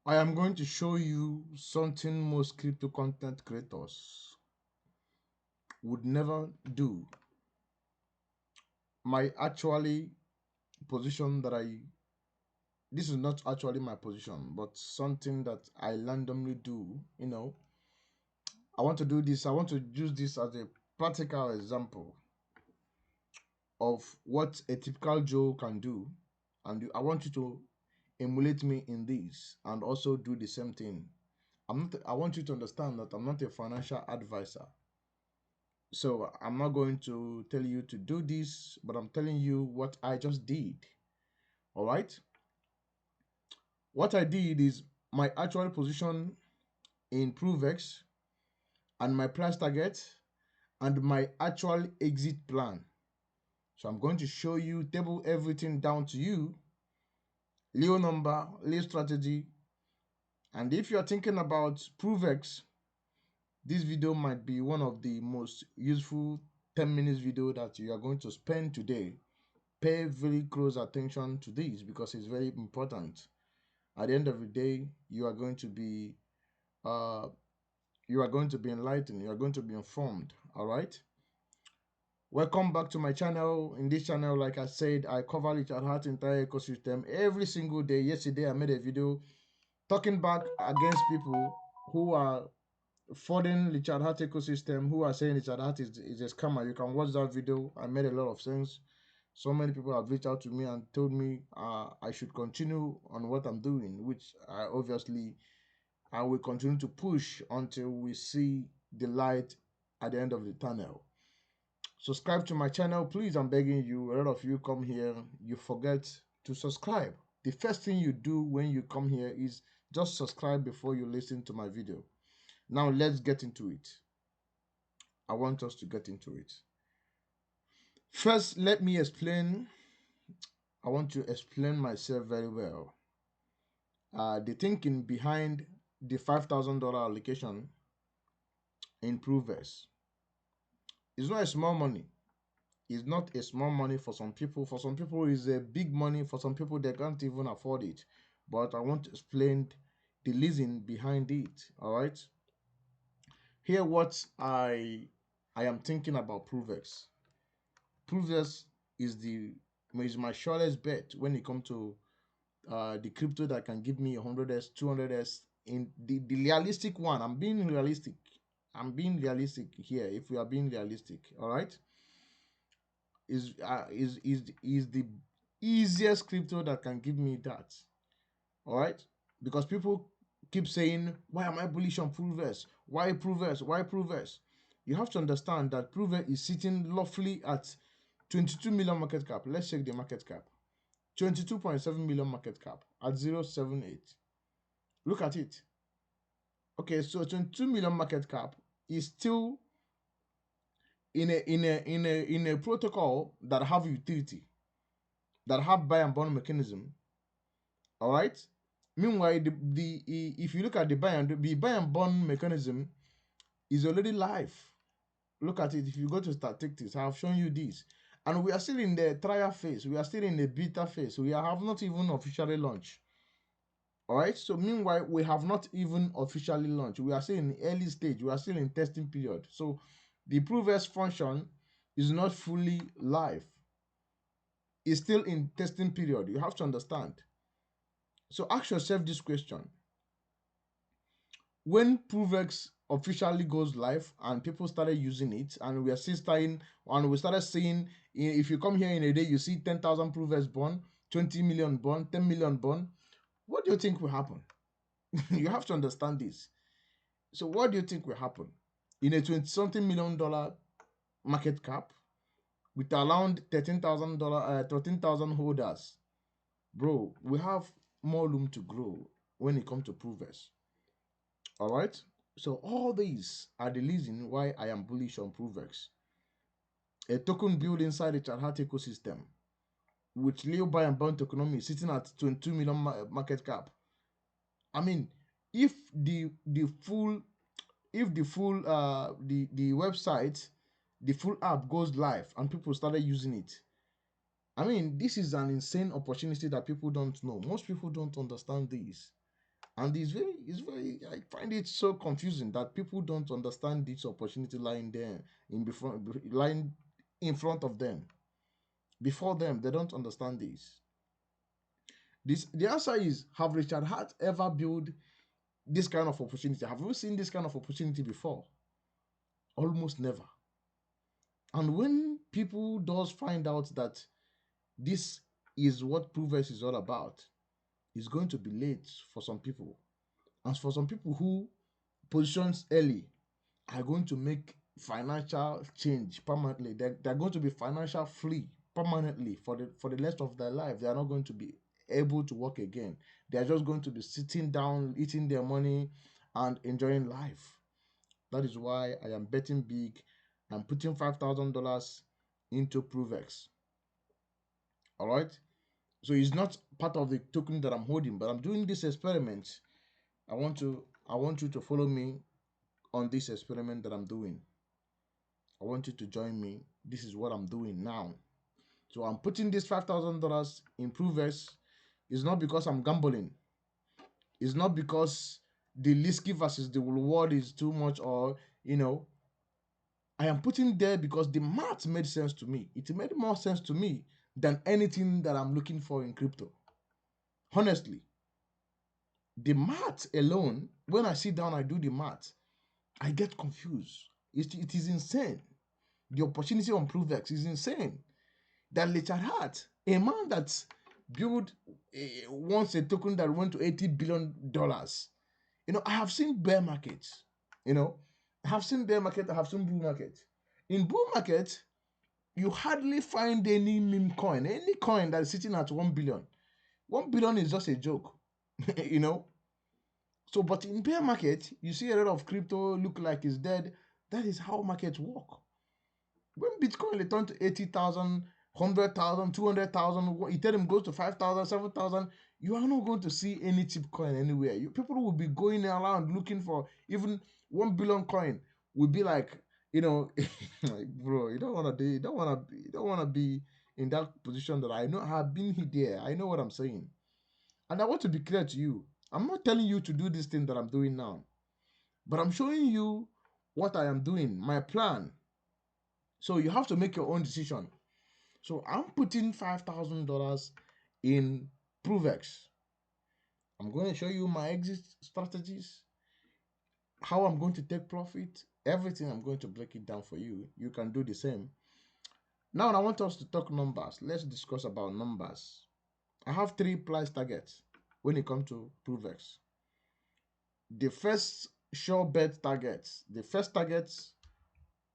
I am going to show you something most crypto content creators would never do. My actually position that this is not actually my position, but something that I randomly do. I want to do this. I want to use this as a practical example of what a typical Joe can do. And I want you to emulate me in this and also do the same thing. I want you to understand that I'm not a financial advisor. So I'm not going to tell you to do this, but I'm telling you what I just did. All right. What I did is my actual position in ProveX and my price target and my actual exit plan. So I'm going to show you, table everything down to you, Leo number, Leo strategy. And if you're thinking about ProveX, this video might be one of the most useful 10 minutes video that you are going to spend today. Pay very close attention to this because it's very important. At the end of the day, uh you are going to be enlightened, you are going to be informed. All right, welcome back to my channel. In this channel, like I said, I cover Richard Heart entire ecosystem every single day. Yesterday I made a video talking back against people who are flooding Richard Heart ecosystem, who are saying Richard Heart is a scammer. You can watch that video. I made a lot of sense. So many people have reached out to me and told me I should continue on what I'm doing, which I will continue to push until we see the light at the end of the tunnel. Subscribe to my channel, please. I'm begging you. A lot of you come here, you forget to subscribe. The first thing you do when you come here is just subscribe before you listen to my video. Now let's get into it. I want us to get into it. First, let me explain. I want to explain myself very well. The thinking behind the $5,000 allocation in ProveX is not a small money. It's not a small money for some people. For some people, it's a big money. For some people, they can't even afford it. But I want to explain the reason behind it. All right. Here, what I am thinking about ProveX. ProveX is my surest bet when it comes to the crypto that can give me 100x, 200x in the realistic one. I'm being realistic. I'm being realistic here. If we are being realistic, all right, is the easiest crypto that can give me that. All right, because people keep saying, "Why am I bullish on ProveX? Why ProveX? Why ProveX?" You have to understand that ProveX is sitting roughly at 22 million market cap. Let's check the market cap. 22.7 million market cap at 0.78. Look at it. Okay, so 22 million market cap is still in a protocol that have utility, that have buy and burn mechanism. All right. Meanwhile, if you look at the buy and burn mechanism is already live. Look at it. If you go to statistics, I have shown you this, and we are still in the trial phase. We are still in the beta phase. We have not even officially launched. All right. So meanwhile, we have not even officially launched. We are still in the early stage. We are still in testing period. So the ProveX function is not fully live. It's still in testing period. You have to understand. So ask yourself this question: when ProveX officially goes live and people started using it, and we are still starting, and we started seeing, if you come here in a day, you see 10,000 ProveX born, 20 million born, 10 million born. What do you think will happen? You have to understand this. So what do you think will happen in a 20 something million dollar market cap with around $13,000, 13,000 holders? Bro, we have more room to grow when it comes to ProveX. All right. So all these are the reason why I am bullish on ProveX. A token built inside the Charhat ecosystem with Leo buy and burn tokenomics sitting at 22 million market cap. I mean, if the full the website, the full app goes live and people started using it, I mean, this is an insane opportunity that people don't know. Most people don't understand this. And I find it so confusing that people don't understand this opportunity lying there lying in front of them. Before them, they don't understand this. The answer is, have Richard Hart ever built this kind of opportunity? Have you seen this kind of opportunity before? Almost never. And when people does find out that this is what ProveX is all about, it's going to be late for some people. And for some people who positions early are going to make financial change permanently. They're going to be financial free permanently for the rest of their life. They are not going to be able to work again. They are just going to be sitting down, eating their money, and enjoying life. That is why I am betting big. I'm putting $5,000 into ProveX. All right. So it's not part of the token that I'm holding, but I'm doing this experiment. I want you to follow me on this experiment that I'm doing. I want you to join me. This is what I'm doing now. So I'm putting this $5,000 in ProveX. It's not because I'm gambling. It's not because the risky versus the reward is too much, or I am putting there because the math made sense to me. It made more sense to me than anything that I'm looking for in crypto. Honestly, the math alone, when I sit down, I do the math, I get confused. It is insane. The opportunity on ProveX is insane. That Richard Hart, a man that built once a token that went to $80 billion. I have seen bear markets. You know, I have seen bear market. I have seen bull market. In bull market, you hardly find any meme coin, any coin that is sitting at 1 billion. 1 billion is just a joke. you know. So, but in bear market, you see a lot of crypto look like it's dead. That is how markets work. When Bitcoin returns to 80,000, 100,000, 200,000, Ethereum goes to 5,000, 7,000, you are not going to see any cheap coin anywhere. People will be going around looking for even 1 billion coin. Will be like, like, bro, you don't want to be in that position that I know. I have been there. I know what I'm saying. And I want to be clear to you. I'm not telling you to do this thing that I'm doing now, but I'm showing you what I am doing, my plan. So you have to make your own decision. So I'm putting $5,000 in ProveX. I'm going to show you my exit strategies, how I'm going to take profit, everything. I'm going to break it down for you. You can do the same. Now I want us to talk numbers. Let's discuss about numbers. I have 3 price targets when it comes to ProveX. The first sure bet targets, the first targets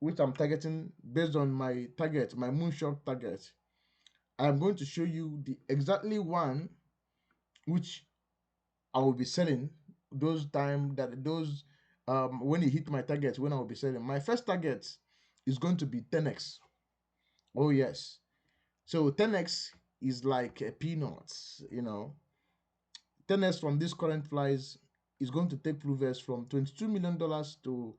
which I'm targeting based on my target, my moonshot target, I'm going to show you the exactly one which I will be selling those when you hit my target, when I will be selling. My first target is going to be 10x. Oh yes. So 10x is like a peanuts, 10x from this current price is going to take ProveX from $22 million to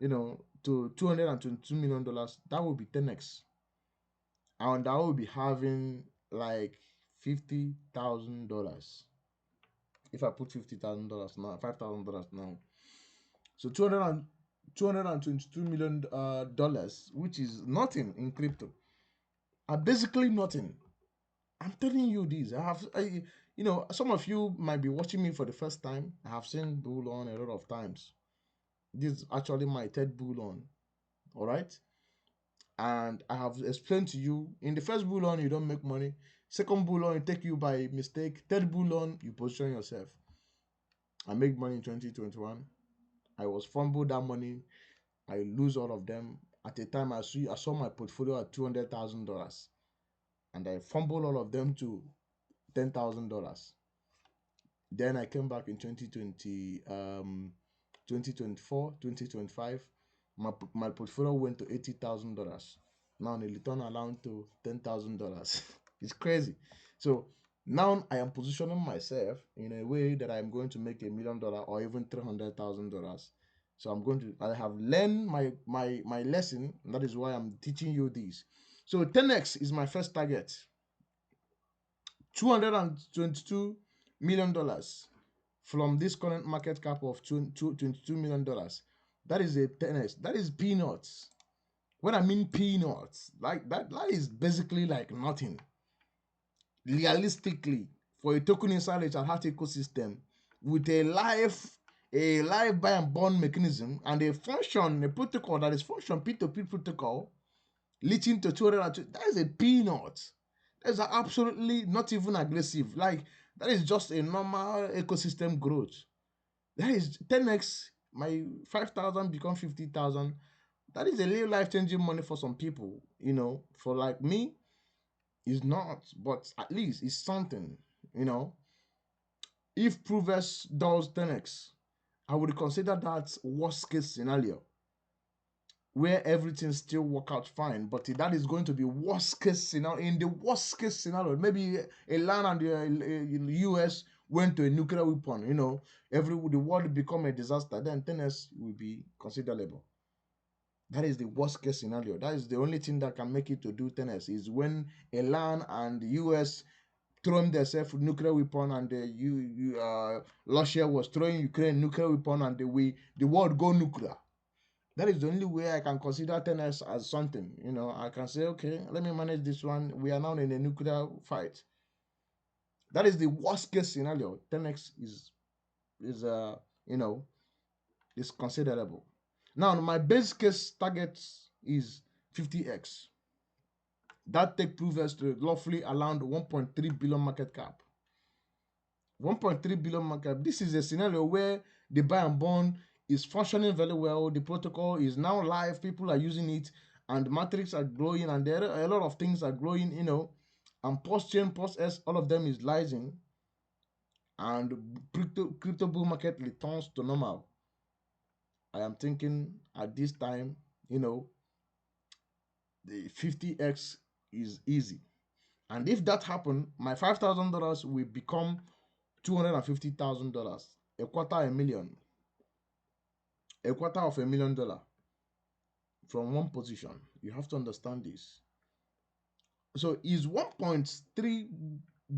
$222 million. That will be 10x. And I will be having like $50,000. If I put $50,000 now, $5,000 now, so 222 million dollars, which is nothing in crypto, are basically nothing. I'm telling you this. Some of you might be watching me for the first time. I have seen bull on a lot of times. This is actually my third bull on. All right. And I have explained to you, in the first bull on, you don't make money. Second bull on, it take you by mistake. Third bull on, you position yourself. I make money in 2021. I was fumbled that money. I lose all of them. At the time, I saw my portfolio at $200,000, and I fumbled all of them to $10,000. Then I came back in 2020, 2024, 2025. My portfolio went to $80,000. Now the return allowed to $10,000. It's crazy. So now I am positioning myself in a way that I'm going to make $1 million or even $300,000. So I have learned my lesson, and that is why I'm teaching you this. So 10x is my first target. $222 million. from this current market cap of $22 million. That is a 10x. That is peanuts. When I mean peanuts, like that is basically like nothing. Realistically, for a token inside a Chat ecosystem with a live buy and burn mechanism and a protocol that is function P2P protocol leading to 202, that is a peanut. That's absolutely not even aggressive. Like, that is just a normal ecosystem growth. That is 10x. My 5,000 become 50,000. That is a little life changing money for some people. For like me, it's not, but at least it's something. You know, if ProveX does 10x, I would consider that worst case scenario where everything still work out fine, but that is going to be worst case scenario. In the worst case scenario, maybe Iran and the US went to a nuclear weapon. The world become a disaster. Then tennis will be considerable. That is the worst case scenario. That is the only thing that can make it to do tennis is when Iran and the US throwing themselves with nuclear weapon, and Russia was throwing Ukraine nuclear weapon, and the world go nuclear. That is the only way I can consider tennis as something. I can say, okay, let me manage this one. We are now in a nuclear fight. That is the worst case scenario. 10x is you know is considerable. Now my base case target is 50x. That take ProveX to roughly around 1.3 billion market cap. 1.3 billion market cap. This is a scenario where the buy and burn is functioning very well. The protocol is now live. People are using it, and metrics are growing, and there are a lot of things are growing. And post chain, post S, all of them is rising, and crypto bull market returns to normal. I am thinking at this time, the 50x is easy. And if that happen, my $5,000 will become $250,000, a quarter of $1 million from one position. You have to understand this. So is 1.3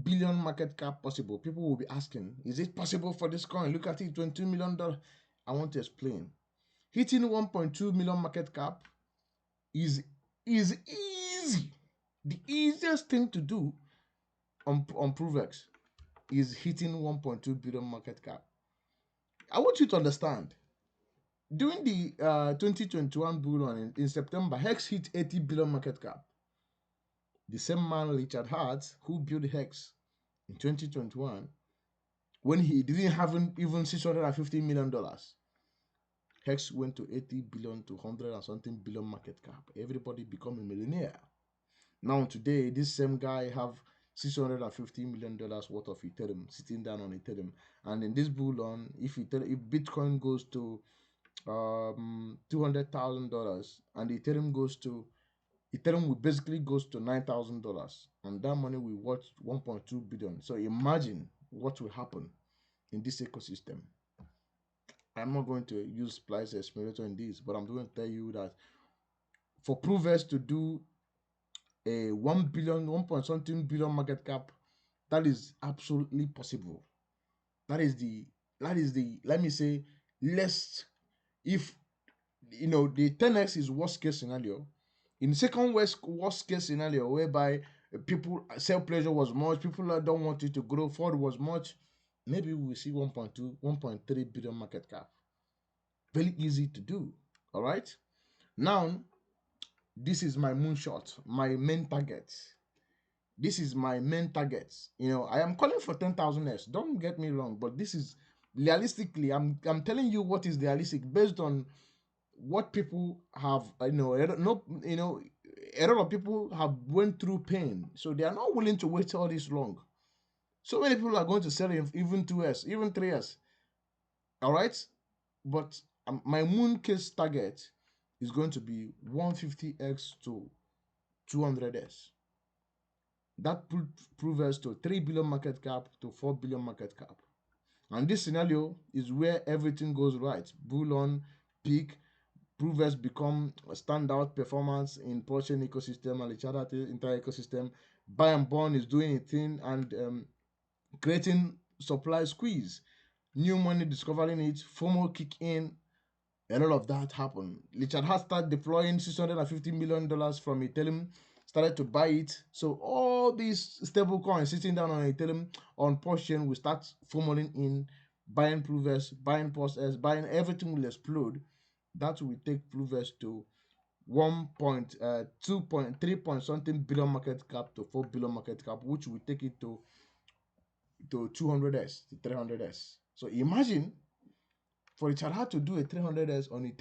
billion market cap possible? People will be asking, is it possible for this coin? Look at it, $22 million. I want to explain. Hitting 1.2 million market cap is easy. The easiest thing to do on ProveX is hitting 1.2 billion market cap. I want you to understand. During the 2021 bull run in September, Hex hit 80 billion market cap. The same man, Richard Hart, who built Hex in 2021, when he didn't have even $650 million, Hex went to 80 billion to 100 and something billion market cap. Everybody become a millionaire. Now today, this same guy have $650 million worth of Ethereum sitting down on Ethereum, and in this bull run, if Bitcoin goes to $200,000 and Ethereum will basically goes to $9,000, and that money will worth 1.2 billion. So imagine what will happen in this ecosystem. I'm not going to use Splice Accelerator in this, but I'm going to tell you that for ProveX to do a 1 billion, 1 point something billion market cap, that is absolutely possible. That is the let me say, less, if the 10x is worst case scenario. In the second worst case scenario, whereby people self pleasure was much, people don't want it to grow forward was much, maybe we will see 1.2, 1.3 billion market cap. Very easy to do. All right. Now, this is my moonshot, my main target. This is my main target. I am calling for 10,000s. Don't get me wrong, but this is realistically, I'm telling you what is realistic based on what people have. A lot of people have went through pain, so they are not willing to wait all this long. So many people are going to sell even 2s, even 3s. All right, but my moon case target is going to be 150x to 200s. That proves to 3 billion market cap to 4 billion market cap. And this scenario is where everything goes right. Bull on, peak, ProveX become a standout performance in blockchain ecosystem and each other entire ecosystem. Buy and burn is doing a thing and creating supply squeeze. new money discovering it, FOMO kick in, and all of that happened. Richard Hart started deploying $650 million from Ethereum, started to buy it. So all these stable coins sitting down on Ethereum on Post chain will start FOMOing in, buying ProveX, buying PostS, buying everything will explode. That will take ProveX to 1.2.3 something billion market cap to 4 billion market cap, which will take it to 200s to 300s. So imagine for Richard Hart to do a 300s on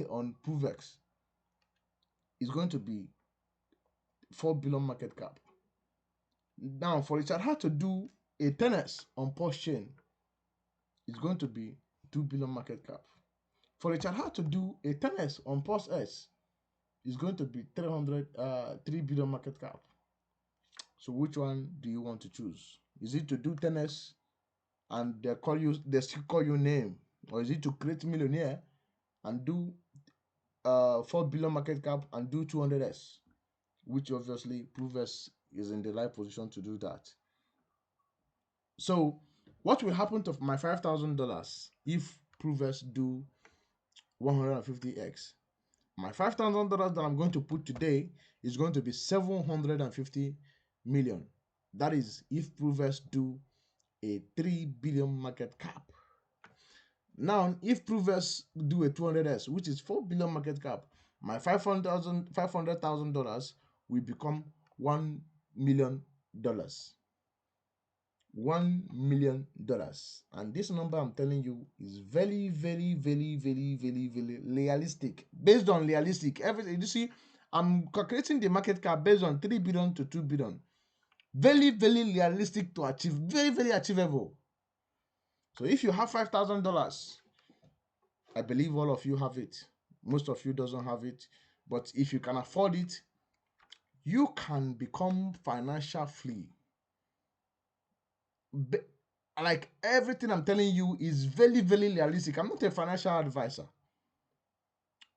ProveX, it's going to be 4 billion market cap. Now for Richard Hart to do a 10s on Post chain, it's going to be 2 billion market cap. For Richard Hart to do a 10s on PostS, it's going to be 3 billion market cap. So which one do you want to choose? Is it to do 10s and they still call you name, or is it to create millionaire and do 4 billion market cap and do 200s, which obviously ProveX is in the right position to do that. So what will happen to my $5,000 if ProveX do 150x? My $5,000 that I'm going to put today is going to be 750 million. That is if ProveX do a 3 billion market cap. Now, if ProveX do a 200s, which is 4 billion market cap, my $500,000 will become $1 million. $1 million. And this number I'm telling you is very, very, very, very, very, very realistic. Based on realistic, everything you see, I'm calculating the market cap based on 3 billion to 2 billion. Very, very realistic to achieve, very, very achievable. So if you have $5,000, I believe all of you have it. Most of you doesn't have it, but if you can afford it, you can become financial free. Like everything I'm telling you is very, very realistic. I'm not a financial advisor.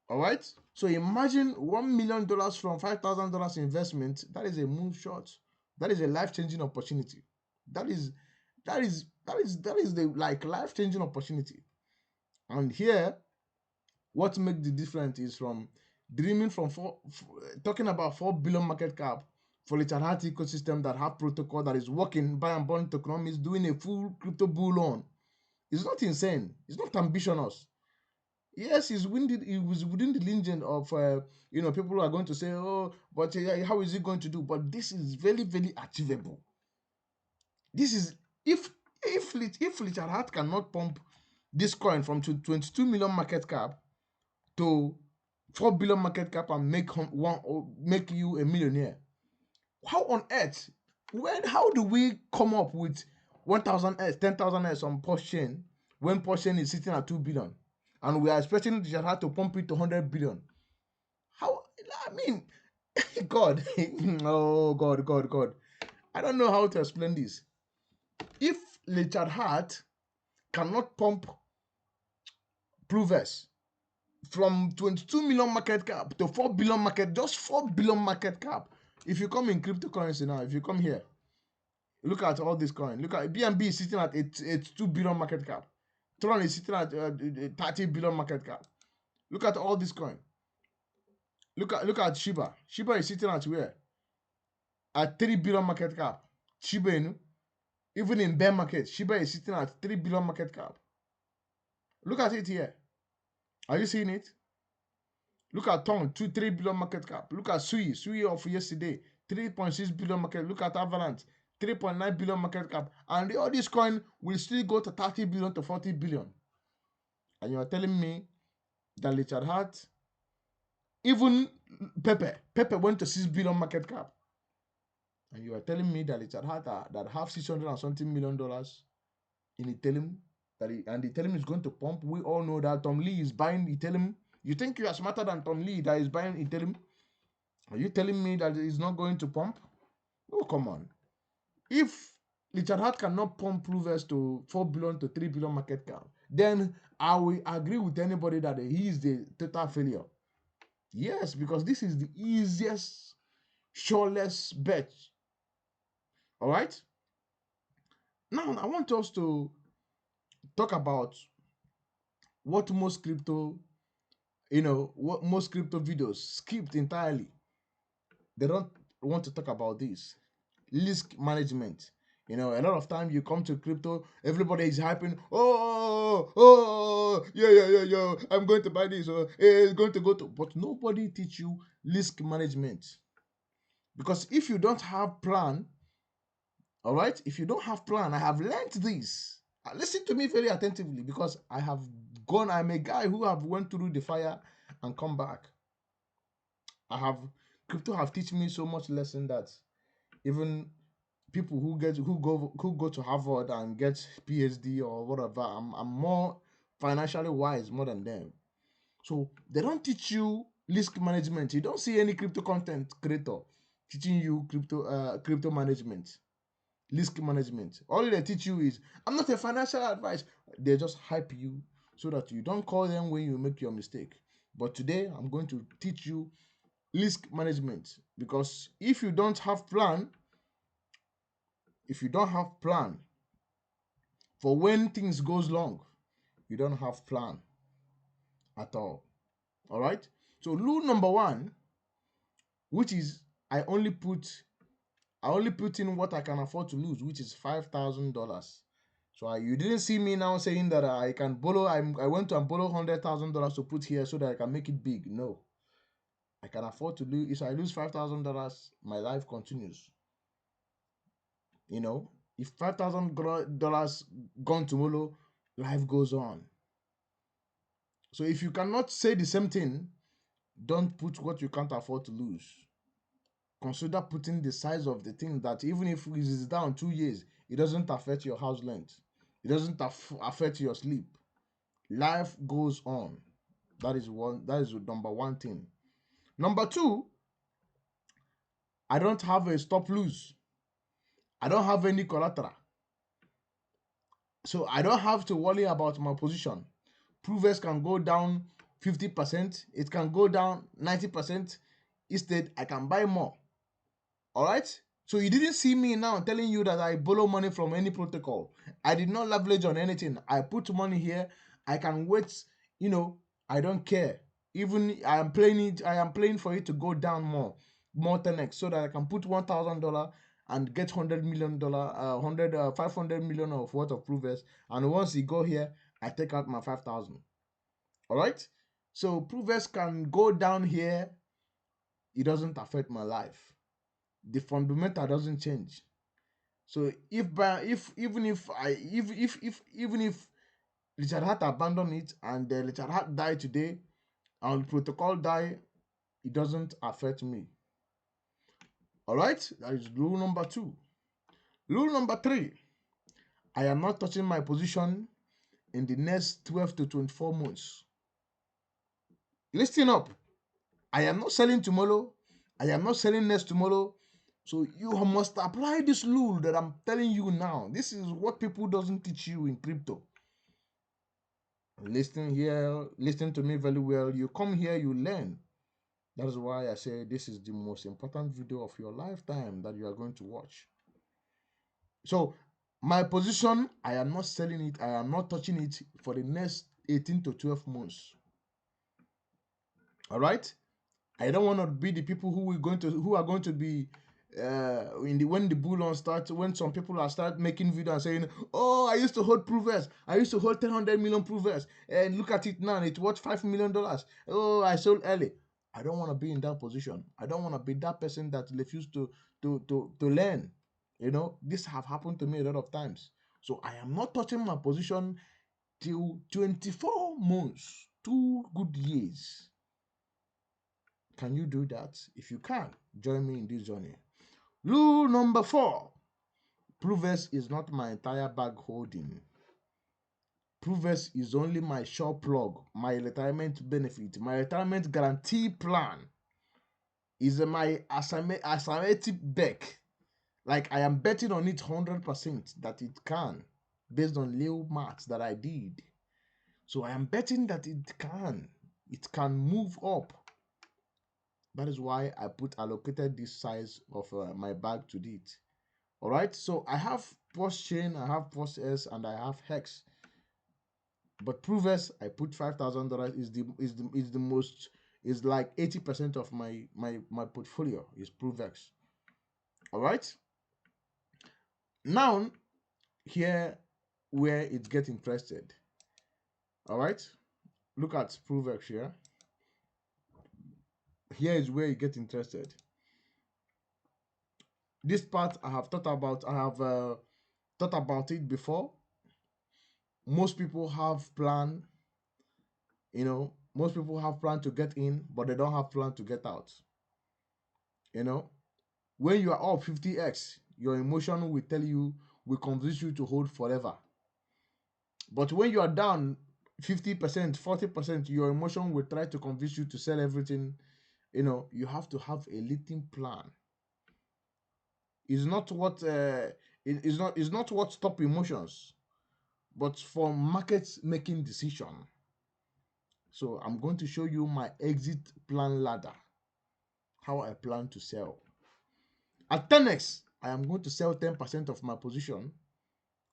All right. So imagine $1 million from $5,000 investment. That is a moonshot. That is a life-changing opportunity. That is the like life-changing opportunity. And here, what makes the difference is from dreaming from talking about 4 billion market cap for Richard Hart ecosystem that have protocol that is working, buy and burn tokenomics, doing a full crypto bull on. It's not insane. It's not ambitious. Yes, it was within the legend of people are going to say, oh, but how is it going to do? But this is very, very achievable. This is if Richard Hart cannot pump this coin from 22 million market cap to 4 billion market cap and make you a millionaire. How on earth? How do we come up with 1,000s, 10,000s on Post chain when Post chain is sitting at 2 billion and we are expecting Richard to pump it to 100 billion? How? I mean, God, oh God. I don't know how to explain this. If Richard Hart cannot pump ProveX from 22 million market cap to 4 billion market, just 4 billion market cap. If you come in cryptocurrency now, if you come here, look at all this coin. Look at BNB is sitting at 2 billion market cap. Tron is sitting at 30 billion market cap. Look at all this coin. Look at Shiba. Shiba is sitting at where? At 3 billion market cap. Shiba Inu. Even in bear market, Shiba is sitting at 3 billion market cap. Look at it here. Are you seeing it? Look at Tong, 3 billion market cap. Look at Sui of yesterday, 3.6 billion market. Look at Avalanche, 3.9 billion market cap. And all this coin will still go to 30 billion to 40 billion. And you are telling me that Richard Hart, even Pepe went to 6 billion market cap. And you are telling me that Richard Hart that have 600 and something $million in Ethereum, and Ethereum is going to pump. We all know that Tom Lee is buying Ethereum. You think you are smarter than Tom Lee that is buying Ethereum? Are you telling me that it's not going to pump? Oh, come on. If Richard Hart cannot pump ProveX to 4 billion to 3 billion market cap, then I will agree with anybody that he is the total failure. Yes, because this is the easiest, surest bet. All right? Now, I want us to talk about what most crypto, what most crypto videos skipped entirely. They don't want to talk about this risk management. A lot of time you come to crypto, everybody is hyping. Oh, yeah, yeah, yeah, yeah. I'm going to buy this. Or it's going to go to. But nobody teach you risk management, because if you don't have plan, all right. If you don't have plan, I have learned this. Listen to me very attentively, because I have gone. I'm a guy who have went through the fire and come back. I have crypto have teach me so much lesson that even people who go to Harvard and get PhD or whatever, I'm more financially wise more than them. So they don't teach you risk management. You don't see any crypto content creator teaching you crypto management, risk management. All they teach you is, I'm not a financial advice. They just hype you so that you don't call them when you make your mistake. But today I'm going to teach you risk management, because if you don't have plan for when things goes wrong, you don't have plan at all. All right. So rule number one, which is I only put in what I can afford to lose, which is $5,000. So you didn't see me now saying that I can borrow. I went to and borrow $100,000 to put here so that I can make it big. No, I can afford to lose. If I lose $5,000, my life continues. If $5,000 gone tomorrow, life goes on. So if you cannot say the same thing, don't put what you can't afford to lose. Consider putting the size of the thing that even if it is down 2 years, it doesn't affect your house rent. It doesn't affect your sleep. Life goes on. That is one. That is the number one thing. Number two, I don't have a stop lose. I don't have any collateral, so I don't have to worry about my position. ProveX can go down 50%. It can go down 90%. Instead, I can buy more. All right. So you didn't see me now telling you that I borrow money from any protocol. I did not leverage on anything. I put money here. I can wait. I don't care. Even I am playing it. I am playing for it to go down more 10x, so that I can put $1,000 and get $100 million, 500 million of worth of ProveX. And once it go here, I take out my 5,000. All right. So ProveX can go down here. It doesn't affect my life. The fundamental doesn't change. So if even if I if even if Richard Hart abandoned it and Richard Hart died today and the protocol die, it doesn't affect me. All right, that is rule number two. Rule number three: I am not touching my position in the next 12 to 24 months. Listen up. I am not selling tomorrow. I am not selling next tomorrow. So you must apply this rule that I'm telling you now. This is what people doesn't teach you in crypto. Listen here, listen to me very well. You come here, you learn. That is why I say this is the most important video of your lifetime that you are going to watch. So my position, I am not selling it. I am not touching it for the next 18 to 12 months. All right. I don't want to be the people who are going to be when the bull on starts, when some people are start making video and saying, oh, I used to hold ProveX, I used to hold 300 million ProveX, and look at it now, it's worth $5 million. Oh, I sold early. I don't want to be in that position. I don't want to be that person that refused to learn. This have happened to me a lot of times. So I am not touching my position till 24 months, 2 good years. Can you do that? If you can, join me in this journey. Rule number 4: ProveX is not my entire bag holding. ProveX is only my short plug, my retirement benefit, my retirement guarantee plan. Is my asymmetric bet. Like I am betting on it 100% that it can, based on little maths that I did. So I am betting that it can move up. That is why I allocated this size of my bag to it. All right. So I have post chain, I have post S, and I have hex. But ProveX, I put $5,000 is the most, is like 80% of my portfolio is ProveX. All right. Now here where it gets interested. All right. Look at ProveX here. Here is where you get interested. This part I have thought about. I have thought about it before. Most people have plan. Most people have plan to get in, but they don't have plan to get out. You know, when you are up 50x, your emotion will tell you, will convince you to hold forever. But when you are down 50%, 40%, your emotion will try to convince you to sell everything. You have to have a little plan. Is not what is not what stop emotions, but for markets making decision. So I'm going to show you my exit plan ladder, how I plan to sell. At 10x, I am going to sell 10% of my position,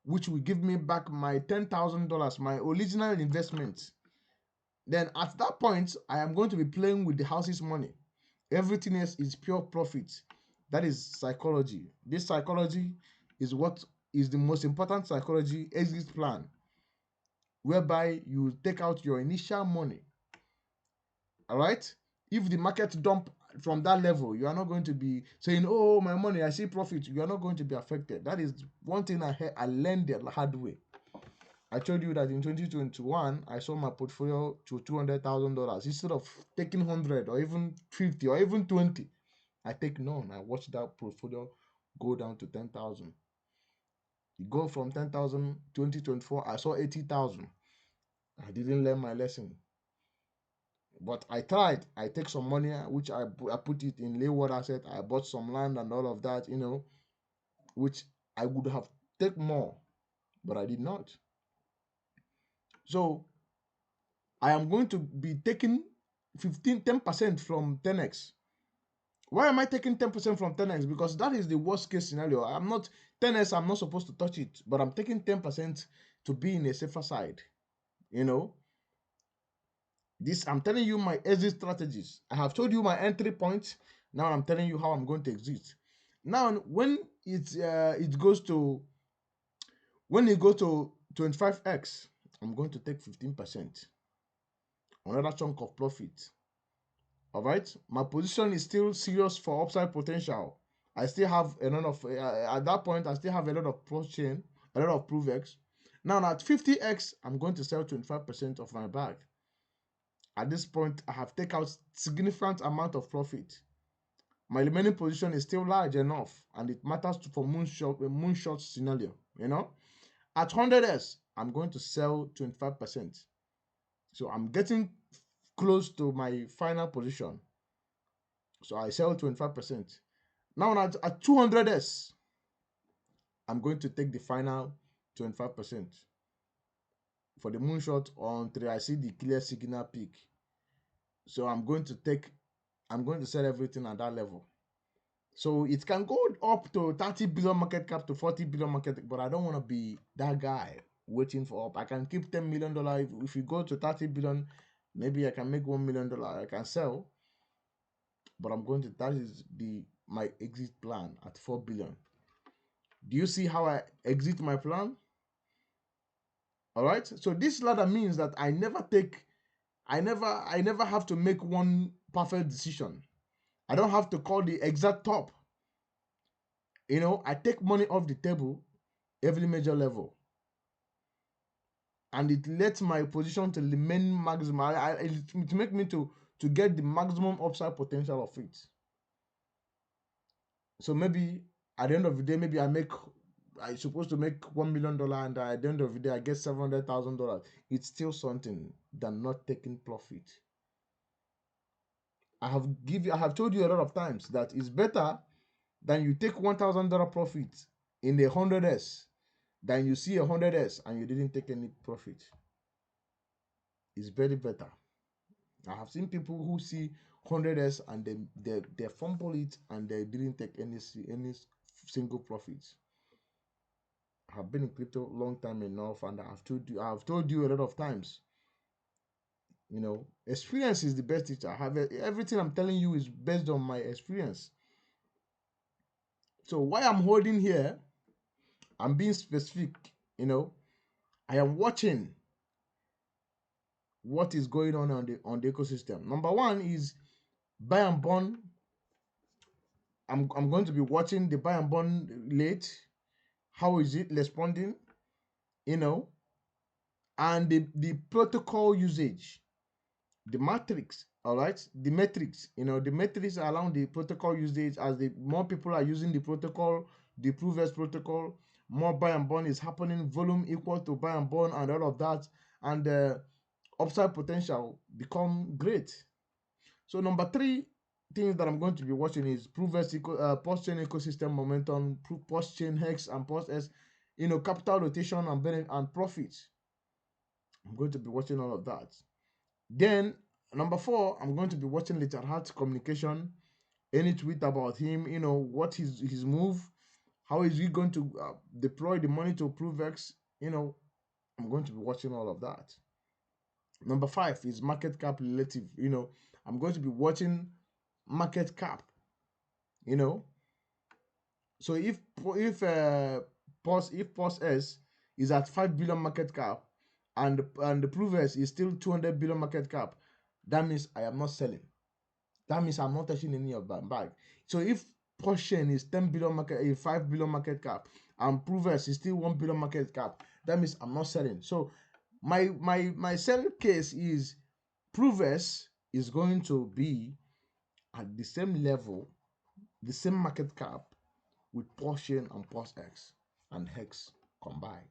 which will give me back my $10,000, my original investment. Then at that point, I am going to be playing with the house's money. Everything else is pure profit. That is psychology. This psychology is what is the most important psychology exit plan, whereby you take out your initial money. All right. If the market dump from that level, you are not going to be saying, "Oh, my money, I see profit." You are not going to be affected. That is one thing I learned the hard way. I told you that in 2021, I sold my portfolio to $200,000. Instead of taking 100 or even 50 or even 20, I take none. I watched that portfolio go down to 10,000. You go from 10,000, 2024, I saw 80,000. I didn't learn my lesson. But I tried. I take some money, which I put it in leeward asset. I bought some land and all of that, which I would have take more, but I did not. So I am going to be taking 10% from 10x. Why am I taking 10% from 10x? Because that is the worst case scenario. I'm not 10x, I'm not supposed to touch it, but I'm taking 10% to be in a safer side. You know, this I'm telling you my exit strategies. I have told you my entry point. Now I'm telling you how I'm going to exit. Now when it goes to when it goes to 25x, I'm going to take 15%. Another chunk of profit. All right, my position is still serious for upside potential. I still have a lot of at that point. I still have a lot of pro chain, a lot of ProveX. Now at 50x, I'm going to sell 25% of my bag. At this point, I have taken out significant amount of profit. My remaining position is still large enough, and it matters for moonshot scenario. At 100s, I'm going to sell 25%. So I'm getting close to my final position. So I sell 25%. Now at 200s, I'm going to take the final 25% for the moonshot until I see the clear signal peak. So I'm going to sell everything at that level. So it can go up to 30 billion market cap to 40 billion market cap, but I don't want to be that guy waiting for up. I can keep $10 million. If you go to 30 billion, maybe I can make $1 million. I can sell, but that is my exit plan at 4 billion. Do you see how I exit my plan? All right. So this ladder means that I never have to make one perfect decision. I don't have to call the exact top. I take money off the table every major level, and it lets my position to remain maximum. It make me to get the maximum upside potential of it. So maybe at the end of the day, maybe I supposed to make $1 million, and at the end of the day, I get $700,000. It's still something than not taking profit. I have told you a lot of times that it's better than you take $1,000 profit in the 100s than you see 100s and you didn't take any profit. It's very better. I have seen people who see 100s and they fumble it and they didn't take any single profit. I have been in crypto long time enough, and I have told you a lot of times. Experience is the best teacher. Everything I'm telling you is based on my experience. So why I'm holding here, I'm being specific. I am watching what is going on the ecosystem. Number one is buy and burn. I'm going to be watching the buy and burn late. How is it responding? You know, and the protocol usage, the matrix. All right, the metrics. The metrics around the protocol usage. As the more people are using the protocol, the ProveX protocol, more buy and burn is happening. Volume equal to buy and burn, and all of that, and upside potential become great. So number three things that I'm going to be watching is ProveX post-chain ecosystem momentum, post-chain hex and post-S, capital rotation and benefit and profits. I'm going to be watching all of that. Then number four, I'm going to be watching Richard Hart's communication, any tweet about him, what his move, how is he going to deploy the money to ProveX. I'm going to be watching all of that. Number five is market cap relative. I'm going to be watching market cap. You know, so if POS S is at 5 billion market cap, and the ProveX is still 200 billion market cap, that means I am not selling. That means I'm not touching any of that bag. So if portion is 5 billion market cap, and ProveX is still 1 billion market cap, that means I'm not selling. So my selling case is ProveX is going to be at the same level, the same market cap with portion and POSX and hex combined.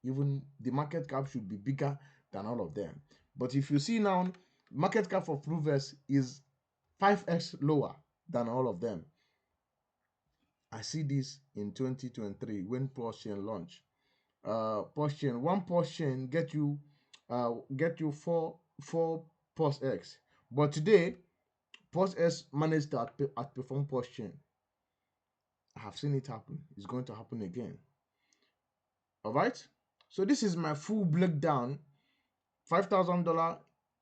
Even the market cap should be bigger than all of them. But if you see now, market cap for ProveX is 5x lower than all of them. I see this in 2023 when portion launched. One portion get you four POSX. But today, POSX managed to outperform portion. I have seen it happen. It's going to happen again. All right. So this is my full breakdown. $5,000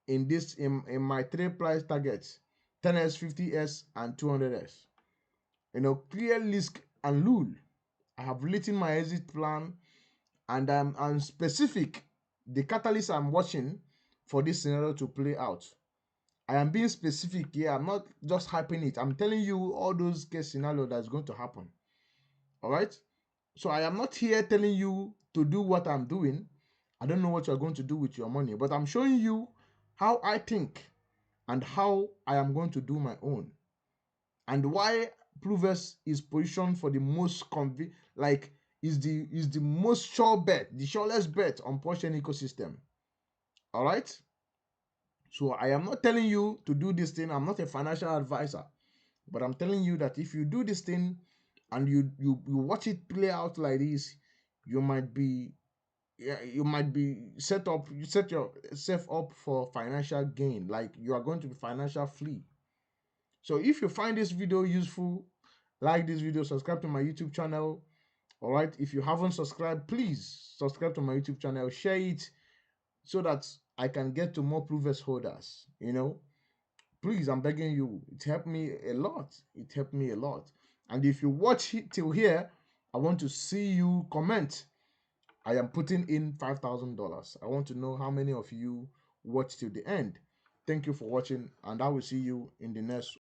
in my three price targets: 10s, 50s, and 200s. Clear risk and rule. I have written my exit plan, and I'm specific. The catalyst I'm watching for this scenario to play out. I am being specific here. I'm not just hyping it. I'm telling you all those case scenario that's going to happen. All right. So I am not here telling you to do what I'm doing. I don't know what you're going to do with your money, but I'm showing you how I think and how I am going to do my own, and why ProveX is positioned for the most is the most sure bet, the surest bet on portion ecosystem. All right. So I am not telling you to do this thing. I'm not a financial advisor, but I'm telling you that if you do this thing and you watch it play out like this, you might be yeah, you might be you set yourself up for financial gain. Like you are going to be financial free. So if you find this video useful, like this video, subscribe to my YouTube channel. All right. If you haven't subscribed, please subscribe to my YouTube channel, share it so that I can get to more ProveX holders. Please, I'm begging you. It helped me a lot. It helped me a lot. And if you watch it till here, I want to see you comment. I am putting in $5,000. I want to know how many of you watched till the end. Thank you for watching, and I will see you in the next